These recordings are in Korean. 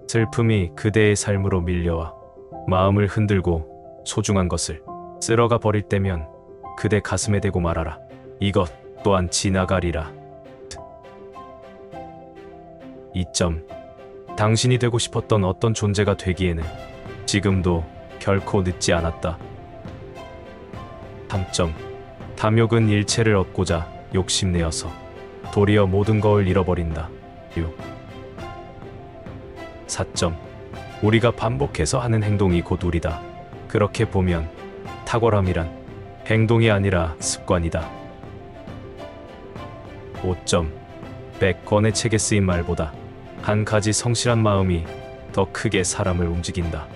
슬픔이 그대의 삶으로 밀려와 마음을 흔들고 소중한 것을 쓸어가 버릴 때면 그대 가슴에 대고 말하라. 이것 또한 지나가리라. 2점. 당신이 되고 싶었던 어떤 존재가 되기에는 지금도 결코 늦지 않았다. 3점. 탐욕은 일체를 얻고자 욕심내어서 도리어 모든 걸 잃어버린다. 6. 4점. 우리가 반복해서 하는 행동이 곧 우리다. 그렇게 보면 탁월함이란 행동이 아니라 습관이다. 5점. 100권의 책에 쓰인 말보다 한 가지 성실한 마음이 더 크게 사람을 움직인다.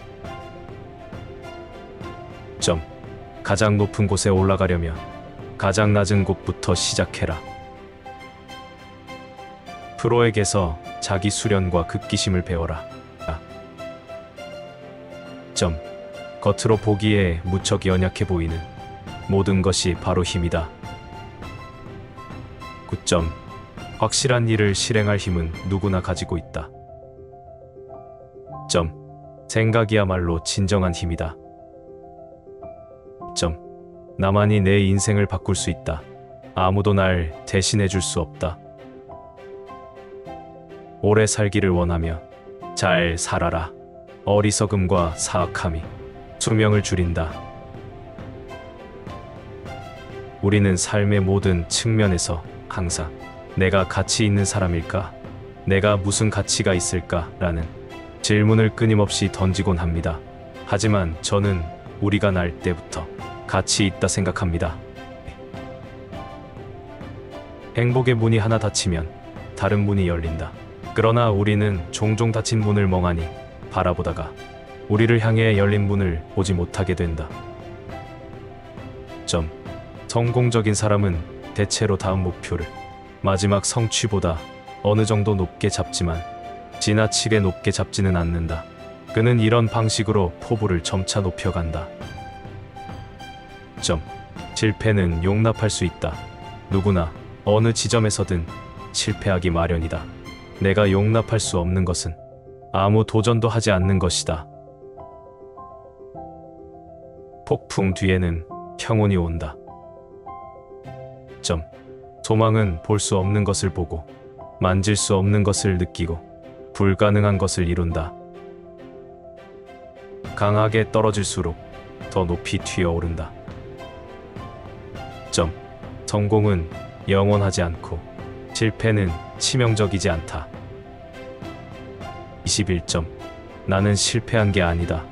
6점. 가장 높은 곳에 올라가려면 가장 낮은 곳부터 시작해라. 프로에게서 자기 수련과 극기심을 배워라. 10점. 겉으로 보기에 무척 연약해 보이는 모든 것이 바로 힘이다. 9점. 확실한 일을 실행할 힘은 누구나 가지고 있다. 10점. 생각이야말로 진정한 힘이다. 10점. 나만이 내 인생을 바꿀 수 있다. 아무도 날 대신해 줄 수 없다. 오래 살기를 원하며 잘 살아라. 어리석음과 사악함이 수명을 줄인다. 우리는 삶의 모든 측면에서 항상 내가 가치 있는 사람일까? 내가 무슨 가치가 있을까? 라는 질문을 끊임없이 던지곤 합니다. 하지만 저는 우리가 날 때부터 가치 있다 생각합니다. 행복의 문이 하나 닫히면 다른 문이 열린다. 그러나 우리는 종종 닫힌 문을 멍하니 바라보다가 우리를 향해 열린 문을 보지 못하게 된다. 점. 성공적인 사람은 대체로 다음 목표를 마지막 성취보다 어느 정도 높게 잡지만 지나치게 높게 잡지는 않는다. 그는 이런 방식으로 포부를 점차 높여간다. 점. 실패는 용납할 수 있다. 누구나 어느 지점에서든 실패하기 마련이다. 내가 용납할 수 없는 것은 아무 도전도 하지 않는 것이다. 폭풍 뒤에는 평온이 온다. 점. 소망은 볼 수 없는 것을 보고 만질 수 없는 것을 느끼고 불가능한 것을 이룬다. 강하게 떨어질수록 더 높이 튀어오른다. 점. 성공은 영원하지 않고 실패는 치명적이지 않다. 21점. 나는 실패한 게 아니다.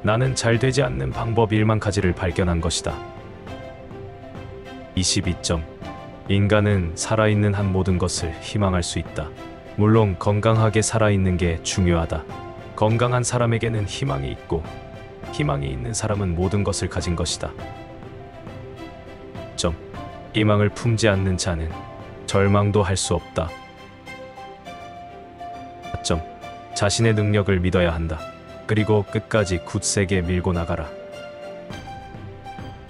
나는 잘 되지 않는 방법 1만 가지를 발견한 것이다. 22점. 인간은 살아있는 한 모든 것을 희망할 수 있다. 물론 건강하게 살아있는 게 중요하다. 건강한 사람에게는 희망이 있고 희망이 있는 사람은 모든 것을 가진 것이다. 점. 희망을 품지 않는 자는 절망도 할 수 없다. 점. 자신의 능력을 믿어야 한다. 그리고 끝까지 굳세게 밀고 나가라.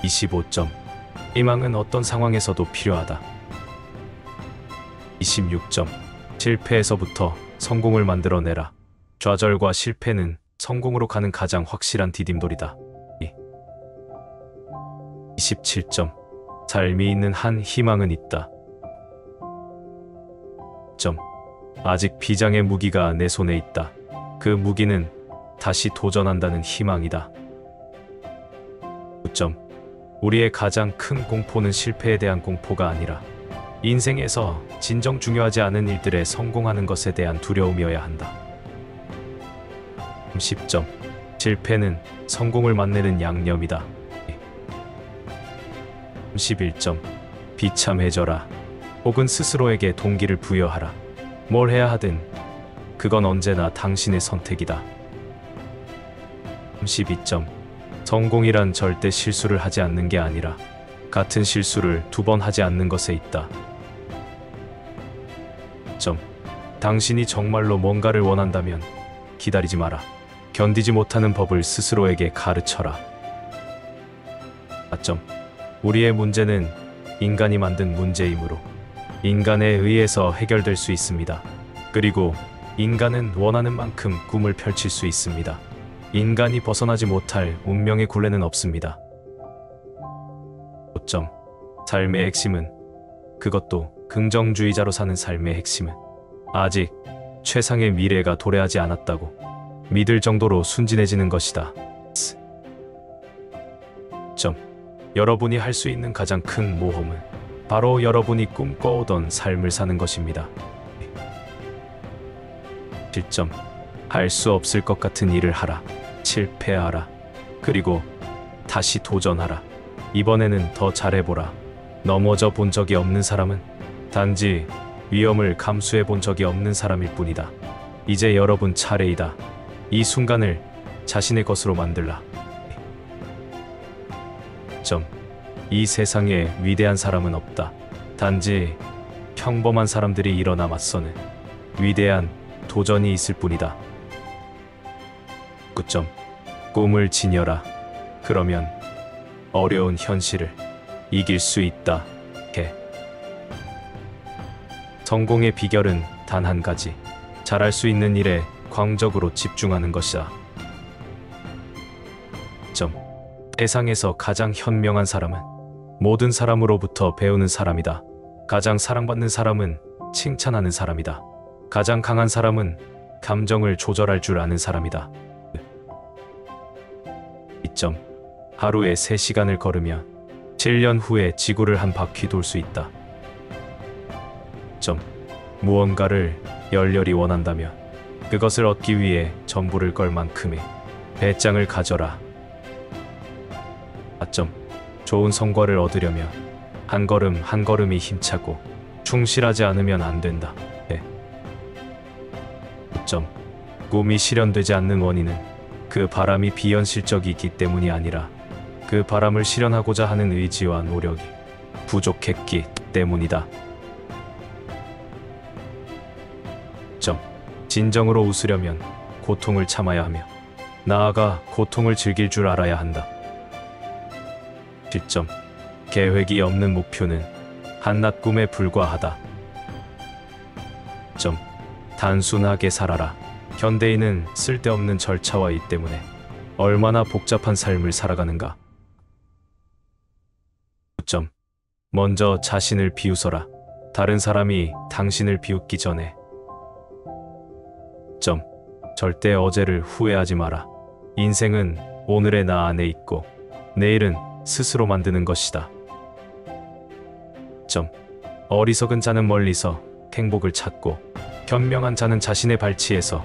25점. 희망은 어떤 상황에서도 필요하다. 26점. 실패에서부터 성공을 만들어내라. 좌절과 실패는 성공으로 가는 가장 확실한 디딤돌이다. 27점. 삶이 있는 한 희망은 있다. 점. 아직 비장의 무기가 내 손에 있다. 그 무기는 다시 도전한다는 희망이다. 9점. 우리의 가장 큰 공포는 실패에 대한 공포가 아니라 인생에서 진정 중요하지 않은 일들에 성공하는 것에 대한 두려움이어야 한다. 10점. 실패는 성공을 맛내는 양념이다. 11점. 비참해져라. 혹은 스스로에게 동기를 부여하라. 뭘 해야 하든 그건 언제나 당신의 선택이다. 32점. 성공이란 절대 실수를 하지 않는 게 아니라 같은 실수를 2번 하지 않는 것에 있다. 점. 당신이 정말로 뭔가를 원한다면 기다리지 마라. 견디지 못하는 법을 스스로에게 가르쳐라. 4점. 우리의 문제는 인간이 만든 문제이므로 인간에 의해서 해결될 수 있습니다. 그리고 인간은 원하는 만큼 꿈을 펼칠 수 있습니다. 인간이 벗어나지 못할 운명의 굴레는 없습니다. 5점. 삶의 핵심은, 그것도 긍정주의자로 사는 삶의 핵심은 아직 최상의 미래가 도래하지 않았다고 믿을 정도로 순진해지는 것이다. 점. 여러분이 할 수 있는 가장 큰 모험은 바로 여러분이 꿈꿔오던 삶을 사는 것입니다. 7점. 할 수 없을 것 같은 일을 하라. 실패하라. 그리고 다시 도전하라. 이번에는 더 잘해보라. 넘어져 본 적이 없는 사람은 단지 위험을 감수해 본 적이 없는 사람일 뿐이다. 이제 여러분 차례이다. 이 순간을 자신의 것으로 만들라. 점. 이 세상에 위대한 사람은 없다. 단지 평범한 사람들이 일어나 맞서는 위대한 도전이 있을 뿐이다. 9점. 꿈을 지녀라. 그러면 어려운 현실을 이길 수 있다. 성공의 비결은 단 한 가지. 잘할 수 있는 일에 광적으로 집중하는 것이다. 점. 세상에서 가장 현명한 사람은 모든 사람으로부터 배우는 사람이다. 가장 사랑받는 사람은 칭찬하는 사람이다. 가장 강한 사람은 감정을 조절할 줄 아는 사람이다. 2점. 하루에 3시간을 걸으면 7년 후에 지구를 한 바퀴 돌 수 있다. 점. 무언가를 열렬히 원한다면 그것을 얻기 위해 전부를 걸 만큼의 배짱을 가져라. 4점. 좋은 성과를 얻으려면 한 걸음 한 걸음이 힘차고 충실하지 않으면 안 된다. 5점. 꿈이 실현되지 않는 원인은 그 바람이 비현실적이기 때문이 아니라 그 바람을 실현하고자 하는 의지와 노력이 부족했기 때문이다. 점. 진정으로 웃으려면 고통을 참아야 하며 나아가 고통을 즐길 줄 알아야 한다. 7점. 계획이 없는 목표는 한낱 꿈에 불과하다. 점. 단순하게 살아라. 현대인은 쓸데없는 절차와 이 때문에 얼마나 복잡한 삶을 살아가는가. 9점. 먼저 자신을 비웃어라. 다른 사람이 당신을 비웃기 전에. 점. 절대 어제를 후회하지 마라. 인생은 오늘의 나 안에 있고 내일은 스스로 만드는 것이다. 점. 어리석은 자는 멀리서 행복을 찾고 현명한 자는 자신의 발치에서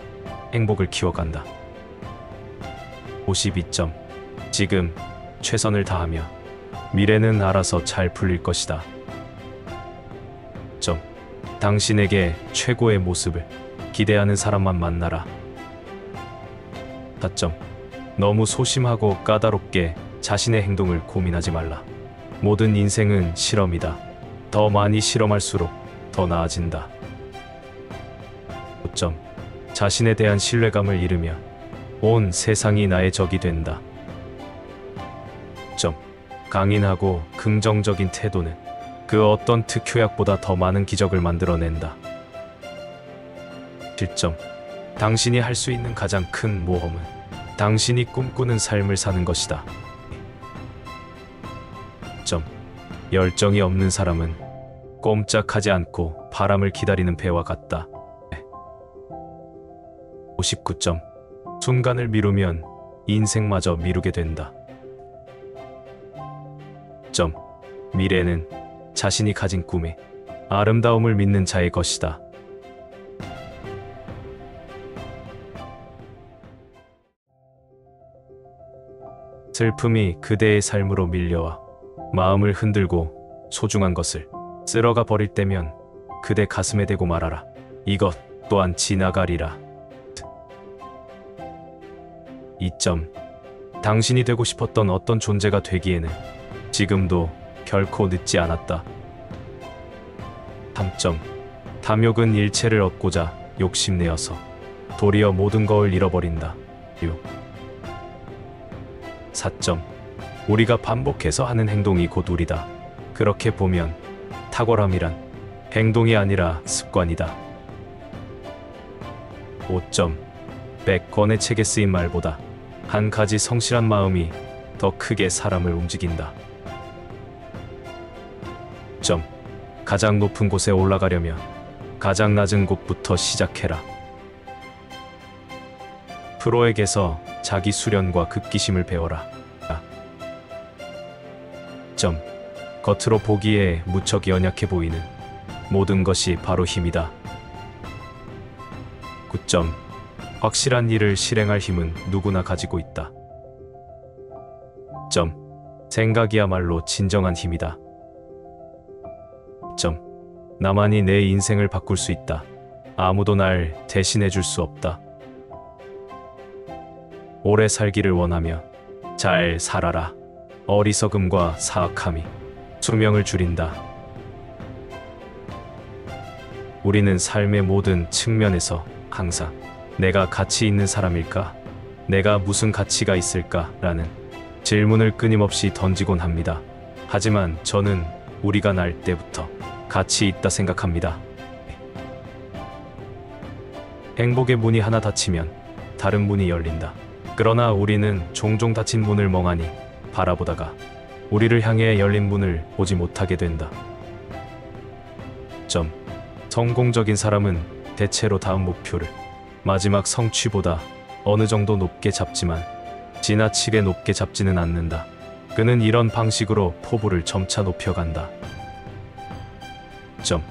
행복을 키워간다. 52점. 지금 최선을 다하며 미래는 알아서 잘 풀릴 것이다. 점. 당신에게 최고의 모습을 기대하는 사람만 만나라. 4점. 너무 소심하고 까다롭게 자신의 행동을 고민하지 말라. 모든 인생은 실험이다. 더 많이 실험할수록 더 나아진다. 5점. 자신에 대한 신뢰감을 잃으면 온 세상이 나의 적이 된다. 점. 강인하고 긍정적인 태도는 그 어떤 특효약보다 더 많은 기적을 만들어낸다. 7점. 당신이 할 수 있는 가장 큰 모험은 당신이 꿈꾸는 삶을 사는 것이다. 점. 열정이 없는 사람은 꼼짝하지 않고 바람을 기다리는 배와 같다. 59점. 순간을 미루면 인생마저 미루게 된다. 점. 미래는 자신이 가진 꿈의 아름다움을 믿는 자의 것이다. 슬픔이 그대의 삶으로 밀려와 마음을 흔들고 소중한 것을 쓸어가 버릴 때면 그대 가슴에 대고 말하라. 이것 또한 지나가리라. 2점. 당신이 되고 싶었던 어떤 존재가 되기에는 지금도 결코 늦지 않았다. 3점. 탐욕은 일체를 얻고자 욕심내어서 도리어 모든 걸 잃어버린다. 6. 4점. 우리가 반복해서 하는 행동이 곧 우리다. 그렇게 보면 탁월함이란 행동이 아니라 습관이다. 5점. 100권의 책에 쓰인 말보다 한 가지 성실한 마음이 더 크게 사람을 움직인다. 점. 가장 높은 곳에 올라가려면 가장 낮은 곳부터 시작해라. 프로에게서 자기 수련과 극기심을 배워라. 점. 겉으로 보기에 무척 연약해 보이는 모든 것이 바로 힘이다. 9점. 확실한 일을 실행할 힘은 누구나 가지고 있다. 점. 생각이야말로 진정한 힘이다. 점. 나만이 내 인생을 바꿀 수 있다. 아무도 날 대신해 줄 수 없다. 오래 살기를 원하며 잘 살아라. 어리석음과 사악함이 수명을 줄인다. 우리는 삶의 모든 측면에서 항상 내가 가치 있는 사람일까? 내가 무슨 가치가 있을까? 라는 질문을 끊임없이 던지곤 합니다. 하지만 저는 우리가 날 때부터 가치 있다 생각합니다. 행복의 문이 하나 닫히면 다른 문이 열린다. 그러나 우리는 종종 닫힌 문을 멍하니 바라보다가 우리를 향해 열린 문을 보지 못하게 된다. 점. 성공적인 사람은 대체로 다음 목표를 마지막 성취보다 어느 정도 높게 잡지만 지나치게 높게 잡지는 않는다. 그는 이런 방식으로 포부를 점차 높여간다. 점.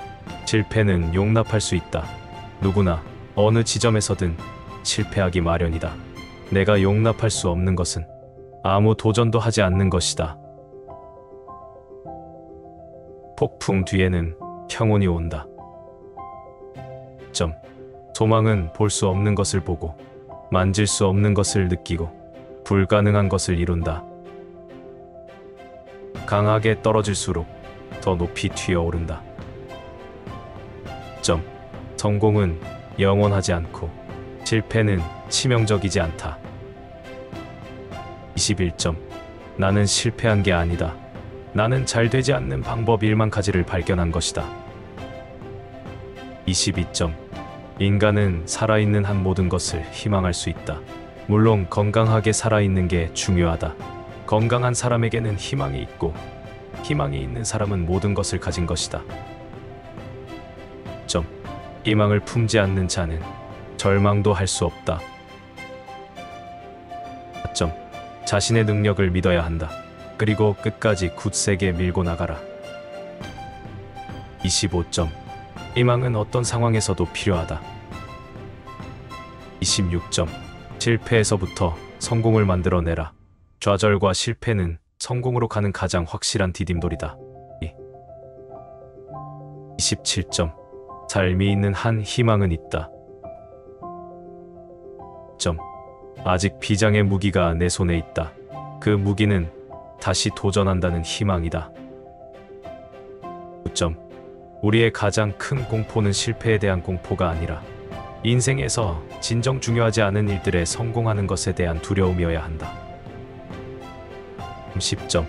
실패는 용납할 수 있다. 누구나 어느 지점에서든 실패하기 마련이다. 내가 용납할 수 없는 것은 아무 도전도 하지 않는 것이다. 폭풍 뒤에는 평온이 온다. 점. 소망은 볼 수 없는 것을 보고 만질 수 없는 것을 느끼고 불가능한 것을 이룬다. 강하게 떨어질수록 더 높이 튀어오른다. 점. 성공은 영원하지 않고 실패는 치명적이지 않다. 21점. 나는 실패한 게 아니다. 나는 잘 되지 않는 방법 1만 가지를 발견한 것이다. 22점. 인간은 살아있는 한 모든 것을 희망할 수 있다. 물론 건강하게 살아있는 게 중요하다. 건강한 사람에게는 희망이 있고 희망이 있는 사람은 모든 것을 가진 것이다. 점. 희망을 품지 않는 자는 절망도 할 수 없다. 점. 자신의 능력을 믿어야 한다. 그리고 끝까지 굳세게 밀고 나가라. 25점. 희망은 어떤 상황에서도 필요하다. 26점. 실패에서부터 성공을 만들어내라. 좌절과 실패는 성공으로 가는 가장 확실한 디딤돌이다. 27점. 삶이 있는 한 희망은 있다. 점. 아직 비장의 무기가 내 손에 있다. 그 무기는 다시 도전한다는 희망이다. 9점. 우리의 가장 큰 공포는 실패에 대한 공포가 아니라 인생에서 진정 중요하지 않은 일들에 성공하는 것에 대한 두려움이어야 한다. 10점.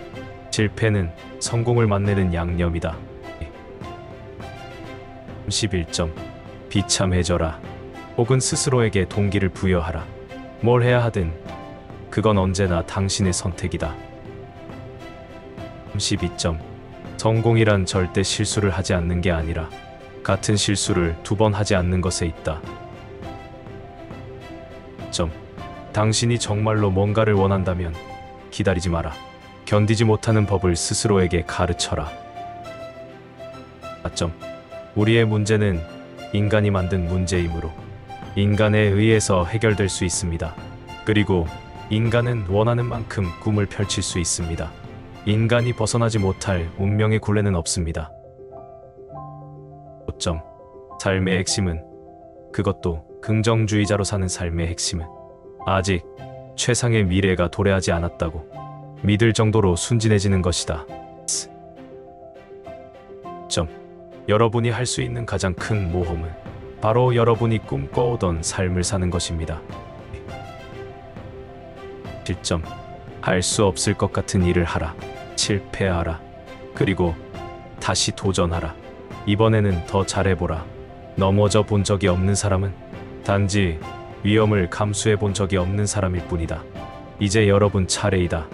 실패는 성공을 맛내는 양념이다. 11점. 비참해져라. 혹은 스스로에게 동기를 부여하라. 뭘 해야 하든 그건 언제나 당신의 선택이다. 12점. 성공이란 절대 실수를 하지 않는 게 아니라 같은 실수를 2번 하지 않는 것에 있다. 점. 당신이 정말로 뭔가를 원한다면 기다리지 마라. 견디지 못하는 법을 스스로에게 가르쳐라. 점. 우리의 문제는 인간이 만든 문제이므로 인간에 의해서 해결될 수 있습니다. 그리고 인간은 원하는 만큼 꿈을 펼칠 수 있습니다. 인간이 벗어나지 못할 운명의 굴레는 없습니다. 5점. 삶의 핵심은, 그것도 긍정주의자로 사는 삶의 핵심은 아직 최상의 미래가 도래하지 않았다고 믿을 정도로 순진해지는 것이다. 점. 여러분이 할 수 있는 가장 큰 모험은 바로 여러분이 꿈꿔오던 삶을 사는 것입니다. 7점. 할 수 없을 것 같은 일을 하라. 실패하라. 그리고 다시 도전하라. 이번에는 더 잘해보라. 넘어져 본 적이 없는 사람은 단지 위험을 감수해 본 적이 없는 사람일 뿐이다. 이제 여러분 차례이다.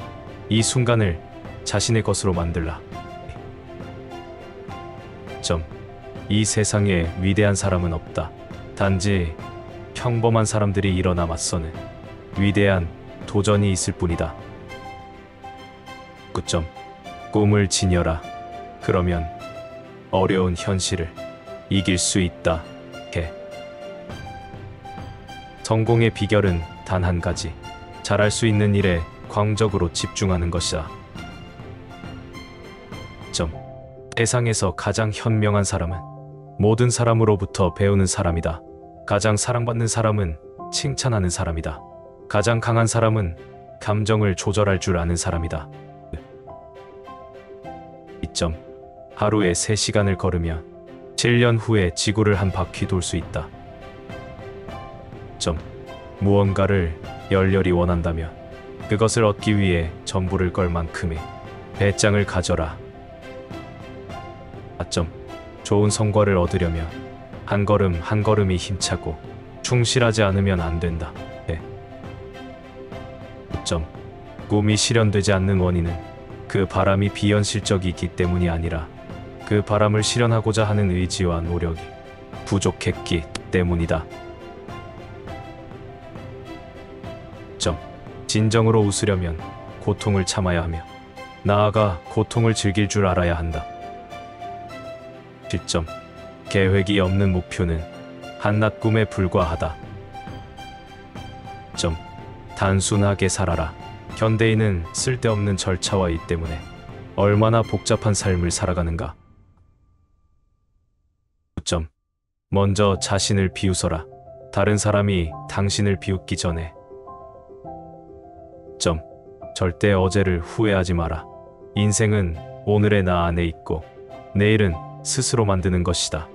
이 순간을 자신의 것으로 만들라. 이 세상에 위대한 사람은 없다. 단지 평범한 사람들이 일어나 맞서는 위대한 도전이 있을 뿐이다. 꿈을 지녀라. 그러면 어려운 현실을 이길 수 있다. 성공의 비결은 단 한 가지. 잘할 수 있는 일에 광적으로 집중하는 것이다. 세상에서 가장 현명한 사람은 모든 사람으로부터 배우는 사람이다. 가장 사랑받는 사람은 칭찬하는 사람이다. 가장 강한 사람은 감정을 조절할 줄 아는 사람이다. 하루에 3시간을 걸으면 7년 후에 지구를 한 바퀴 돌 수 있다. 무언가를 열렬히 원한다면 그것을 얻기 위해 전부를 걸 만큼의 배짱을 가져라. 좋은 성과를 얻으려면 한 걸음 한 걸음이 힘차고 충실하지 않으면 안 된다. 꿈이 실현되지 않는 원인은 그 바람이 비현실적이기 때문이 아니라 그 바람을 실현하고자 하는 의지와 노력이 부족했기 때문이다. 진정으로 웃으려면 고통을 참아야 하며 나아가 고통을 즐길 줄 알아야 한다. 계획이 없는 목표는 한낱 꿈에 불과하다. 단순하게 살아라. 현대인은 쓸데없는 절차와 일 때문에 얼마나 복잡한 삶을 살아가는가. 먼저 자신을 비웃어라. 다른 사람이 당신을 비웃기 전에. 절대 어제를 후회하지 마라. 인생은 오늘의 나 안에 있고 내일은 스스로 만드는 것이다.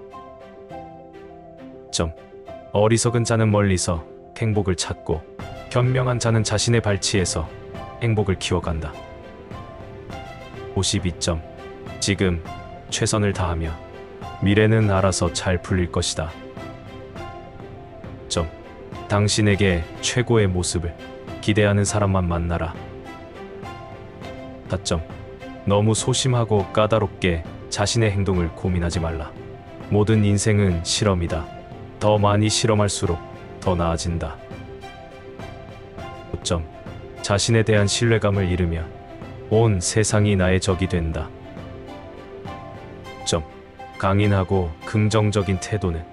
어리석은 자는 멀리서 행복을 찾고 현명한 자는 자신의 발치에서 행복을 키워간다. 52점. 지금 최선을 다하며 미래는 알아서 잘 풀릴 것이다. 당신에게 최고의 모습을 기대하는 사람만 만나라. 4점. 너무 소심하고 까다롭게 자신의 행동을 고민하지 말라. 모든 인생은 실험이다. 더 많이 실험할수록 더 나아진다. 5점. 자신에 대한 신뢰감을 잃으면 온 세상이 나의 적이 된다. 강인하고 긍정적인 태도는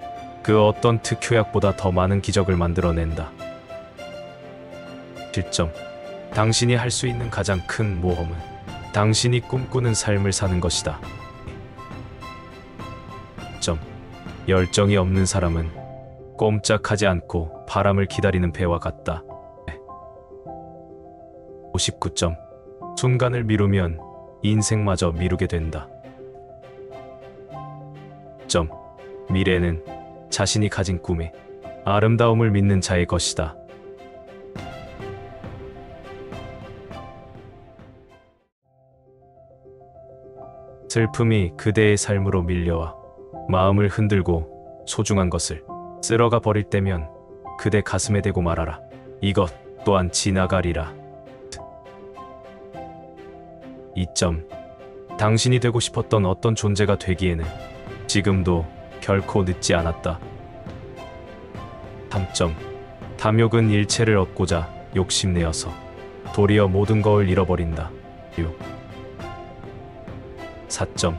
그 어떤 특효약보다 더 많은 기적을 만들어낸다. 7점. 당신이 할 수 있는 가장 큰 모험은 당신이 꿈꾸는 삶을 사는 것이다. 열정이 없는 사람은 꼼짝하지 않고 바람을 기다리는 배와 같다. 59점. 순간을 미루면 인생마저 미루게 된다. 미래는 자신이 가진 꿈의 아름다움을 믿는 자의 것이다. 슬픔이 그대의 삶으로 밀려와 마음을 흔들고 소중한 것을 쓸어가 버릴 때면 그대 가슴에 대고 말하라. 이것 또한 지나가리라. 2점. 당신이 되고 싶었던 어떤 존재가 되기에는 지금도 결코 늦지 않았다. 3점. 탐욕은 일체를 얻고자 욕심내어서 도리어 모든 걸 잃어버린다. 6. 4점.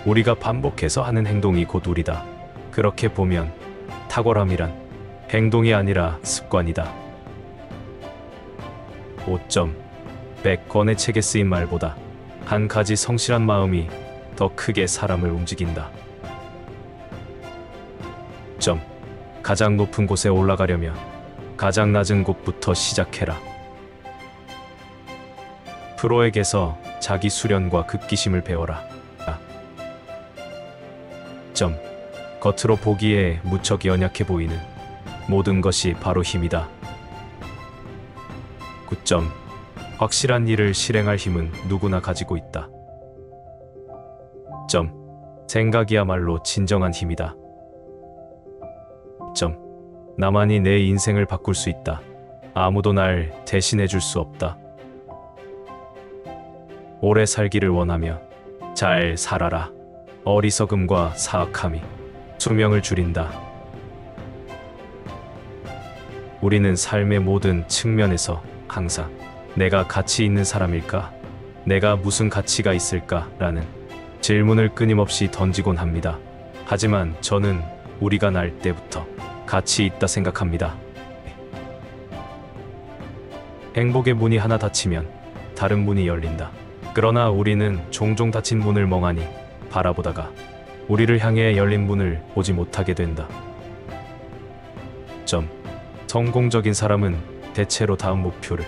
우리가 반복해서 하는 행동이 곧 우리다. 그렇게 보면 탁월함이란 행동이 아니라 습관이다. 5점. 100권의 책에 쓰인 말보다 한 가지 성실한 마음이 더 크게 사람을 움직인다. 가장 높은 곳에 올라가려면 가장 낮은 곳부터 시작해라. 프로에게서 자기 수련과 급기심을 배워라. 겉으로 보기에 무척 연약해 보이는 모든 것이 바로 힘이다. 9점. 확실한 일을 실행할 힘은 누구나 가지고 있다. 생각이야말로 진정한 힘이다. 나만이 내 인생을 바꿀 수 있다. 아무도 날 대신해 줄 수 없다. 오래 살기를 원하며 잘 살아라. 어리석음과 사악함이 수명을 줄인다. 우리는 삶의 모든 측면에서 항상 내가 가치 있는 사람일까? 내가 무슨 가치가 있을까? 라는 질문을 끊임없이 던지곤 합니다. 하지만 저는 우리가 날 때부터 가치 있다 생각합니다. 행복의 문이 하나 닫히면 다른 문이 열린다. 그러나 우리는 종종 닫힌 문을 멍하니 바라보다가 우리를 향해 열린 문을 보지 못하게 된다. 성공적인 사람은 대체로 다음 목표를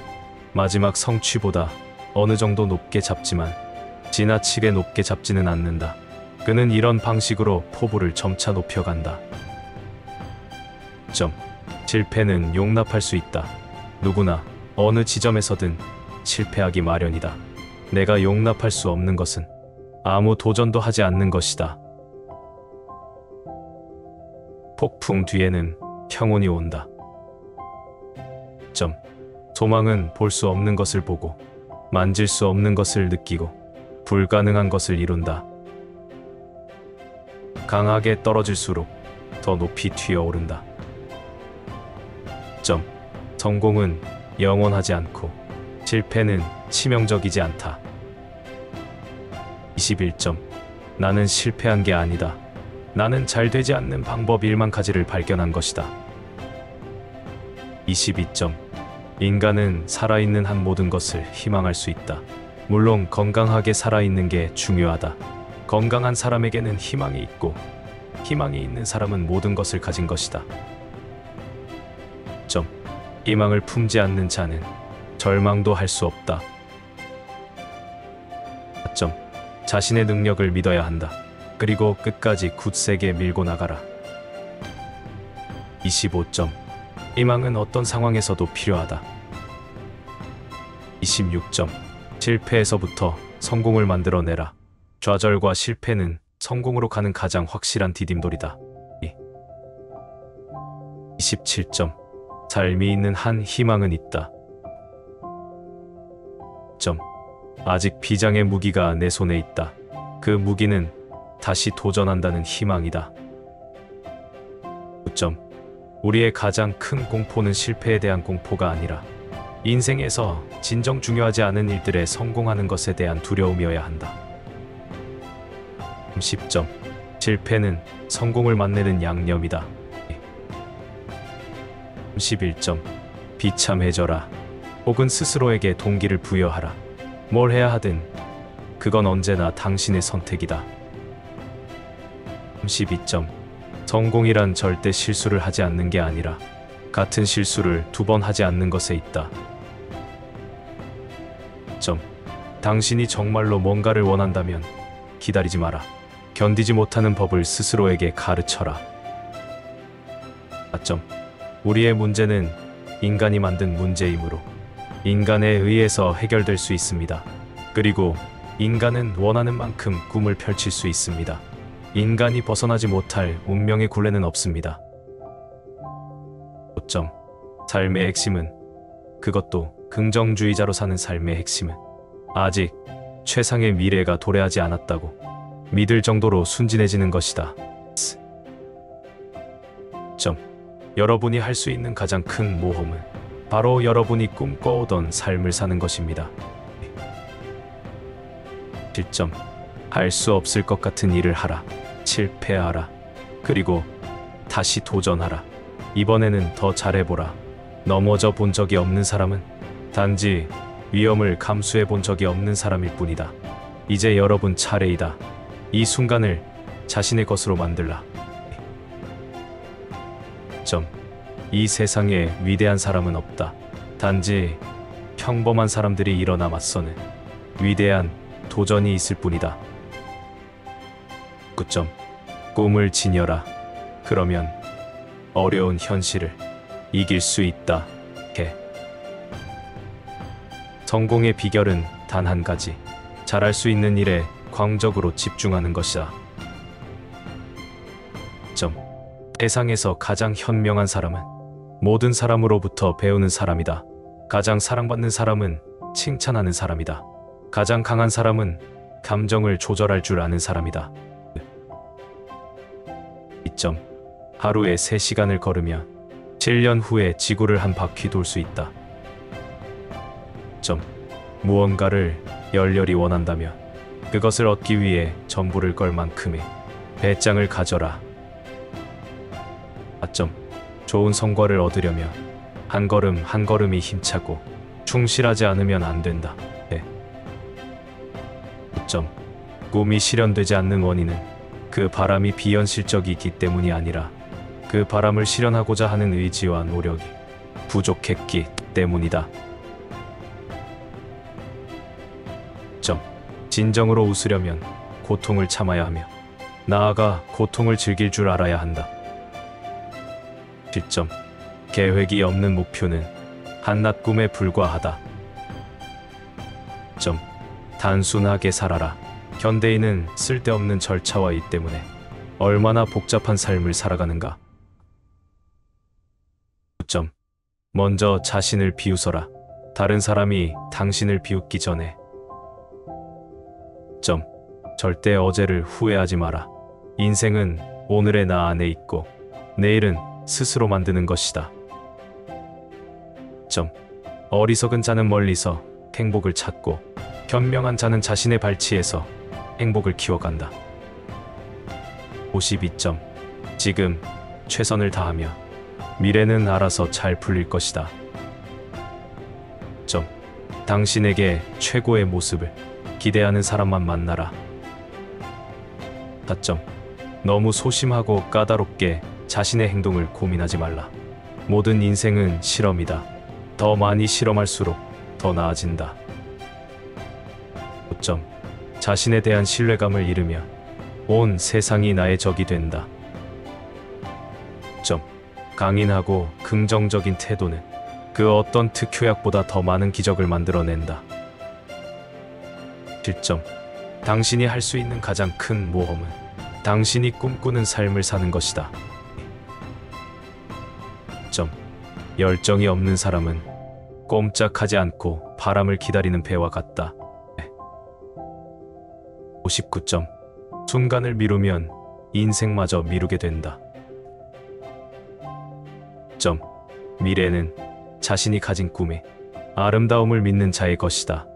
마지막 성취보다 어느 정도 높게 잡지만 지나치게 높게 잡지는 않는다. 그는 이런 방식으로 포부를 점차 높여간다. 실패는 용납할 수 있다. 누구나 어느 지점에서든 실패하기 마련이다. 내가 용납할 수 없는 것은 아무 도전도 하지 않는 것이다. 폭풍 뒤에는 평온이 온다. 소망은 볼 수 없는 것을 보고 만질 수 없는 것을 느끼고 불가능한 것을 이룬다. 강하게 떨어질수록 더 높이 튀어오른다. 성공은 영원하지 않고 실패는 치명적이지 않다. 21점. 나는 실패한 게 아니다. 나는 잘 되지 않는 방법 1만 가지를 발견한 것이다. 22점. 인간은 살아있는 한 모든 것을 희망할 수 있다. 물론 건강하게 살아있는 게 중요하다. 건강한 사람에게는 희망이 있고 희망이 있는 사람은 모든 것을 가진 것이다. 희망을 품지 않는 자는 절망도 할 수 없다. 자신의 능력을 믿어야 한다. 그리고 끝까지 굳세게 밀고 나가라. 25점. 희망은 어떤 상황에서도 필요하다. 26점. 실패에서부터 성공을 만들어내라. 좌절과 실패는 성공으로 가는 가장 확실한 디딤돌이다. 27점. 삶이 있는 한 희망은 있다. 아직 비장의 무기가 내 손에 있다. 그 무기는 다시 도전한다는 희망이다. 9점. 우리의 가장 큰 공포는 실패에 대한 공포가 아니라 인생에서 진정 중요하지 않은 일들에 성공하는 것에 대한 두려움이어야 한다. 10점. 실패는 성공을 맛내는 양념이다. 11점. 비참해져라. 혹은 스스로에게 동기를 부여하라. 뭘 해야 하든 그건 언제나 당신의 선택이다. 32점. 성공이란 절대 실수를 하지 않는 게 아니라 같은 실수를 2번 하지 않는 것에 있다. 당신이 정말로 뭔가를 원한다면 기다리지 마라. 견디지 못하는 법을 스스로에게 가르쳐라. 4점. 우리의 문제는 인간이 만든 문제이므로 인간에 의해서 해결될 수 있습니다. 그리고 인간은 원하는 만큼 꿈을 펼칠 수 있습니다. 인간이 벗어나지 못할 운명의 굴레는 없습니다. 5점. 삶의 핵심은, 그것도 긍정주의자로 사는 삶의 핵심은 아직 최상의 미래가 도래하지 않았다고 믿을 정도로 순진해지는 것이다. 여러분이 할 수 있는 가장 큰 모험은 바로 여러분이 꿈꿔오던 삶을 사는 것입니다. 7점. 할 수 없을 것 같은 일을 하라. 실패하라. 그리고 다시 도전하라. 이번에는 더 잘해보라. 넘어져 본 적이 없는 사람은 단지 위험을 감수해 본 적이 없는 사람일 뿐이다. 이제 여러분 차례이다. 이 순간을 자신의 것으로 만들라. 이 세상에 위대한 사람은 없다. 단지 평범한 사람들이 일어나 맞서는 위대한 도전이 있을 뿐이다. 9점. 꿈을 지녀라. 그러면 어려운 현실을 이길 수 있다. 성공의 비결은 단 한 가지. 잘할 수 있는 일에 광적으로 집중하는 것이다. 세상에서 가장 현명한 사람은 모든 사람으로부터 배우는 사람이다. 가장 사랑받는 사람은 칭찬하는 사람이다. 가장 강한 사람은 감정을 조절할 줄 아는 사람이다. 2점. 하루에 3시간을 걸으면 7년 후에 지구를 한 바퀴 돌 수 있다. 점. 무언가를 열렬히 원한다면 그것을 얻기 위해 전부를 걸 만큼의 배짱을 가져라. 4점. 좋은 성과를 얻으려면 한 걸음 한 걸음이 힘차고 충실하지 않으면 안 된다. 5점. 꿈이 실현되지 않는 원인은 그 바람이 비현실적이기 때문이 아니라 그 바람을 실현하고자 하는 의지와 노력이 부족했기 때문이다. 점. 진정으로 웃으려면 고통을 참아야 하며 나아가 고통을 즐길 줄 알아야 한다. 7점. 계획이 없는 목표는 한낱 꿈에 불과하다. 점. 단순하게 살아라. 현대인은 쓸데없는 절차와 이 때문에 얼마나 복잡한 삶을 살아가는가. 9점. 먼저 자신을 비웃어라. 다른 사람이 당신을 비웃기 전에. 점. 절대 어제를 후회하지 마라. 인생은 오늘의 나 안에 있고 내일은 스스로 만드는 것이다. 점. 어리석은 자는 멀리서 행복을 찾고 현명한 자는 자신의 발치에서 행복을 키워간다. 52점. 지금 최선을 다하며 미래는 알아서 잘 풀릴 것이다. 점. 당신에게 최고의 모습을 기대하는 사람만 만나라. 4점. 너무 소심하고 까다롭게 자신의 행동을 고민하지 말라. 모든 인생은 실험이다. 더 많이 실험할수록 더 나아진다. 5점. 자신에 대한 신뢰감을 잃으면 온 세상이 나의 적이 된다. 6점. 강인하고 긍정적인 태도는 그 어떤 특효약보다 더 많은 기적을 만들어낸다. 7점. 당신이 할 수 있는 가장 큰 모험은 당신이 꿈꾸는 삶을 사는 것이다. 10점. 열정이 없는 사람은 꼼짝하지 않고 바람을 기다리는 배와 같다. 59점. 순간을 미루면 인생마저 미루게 된다. 점. 미래는 자신이 가진 꿈의 아름다움을 믿는 자의 것이다.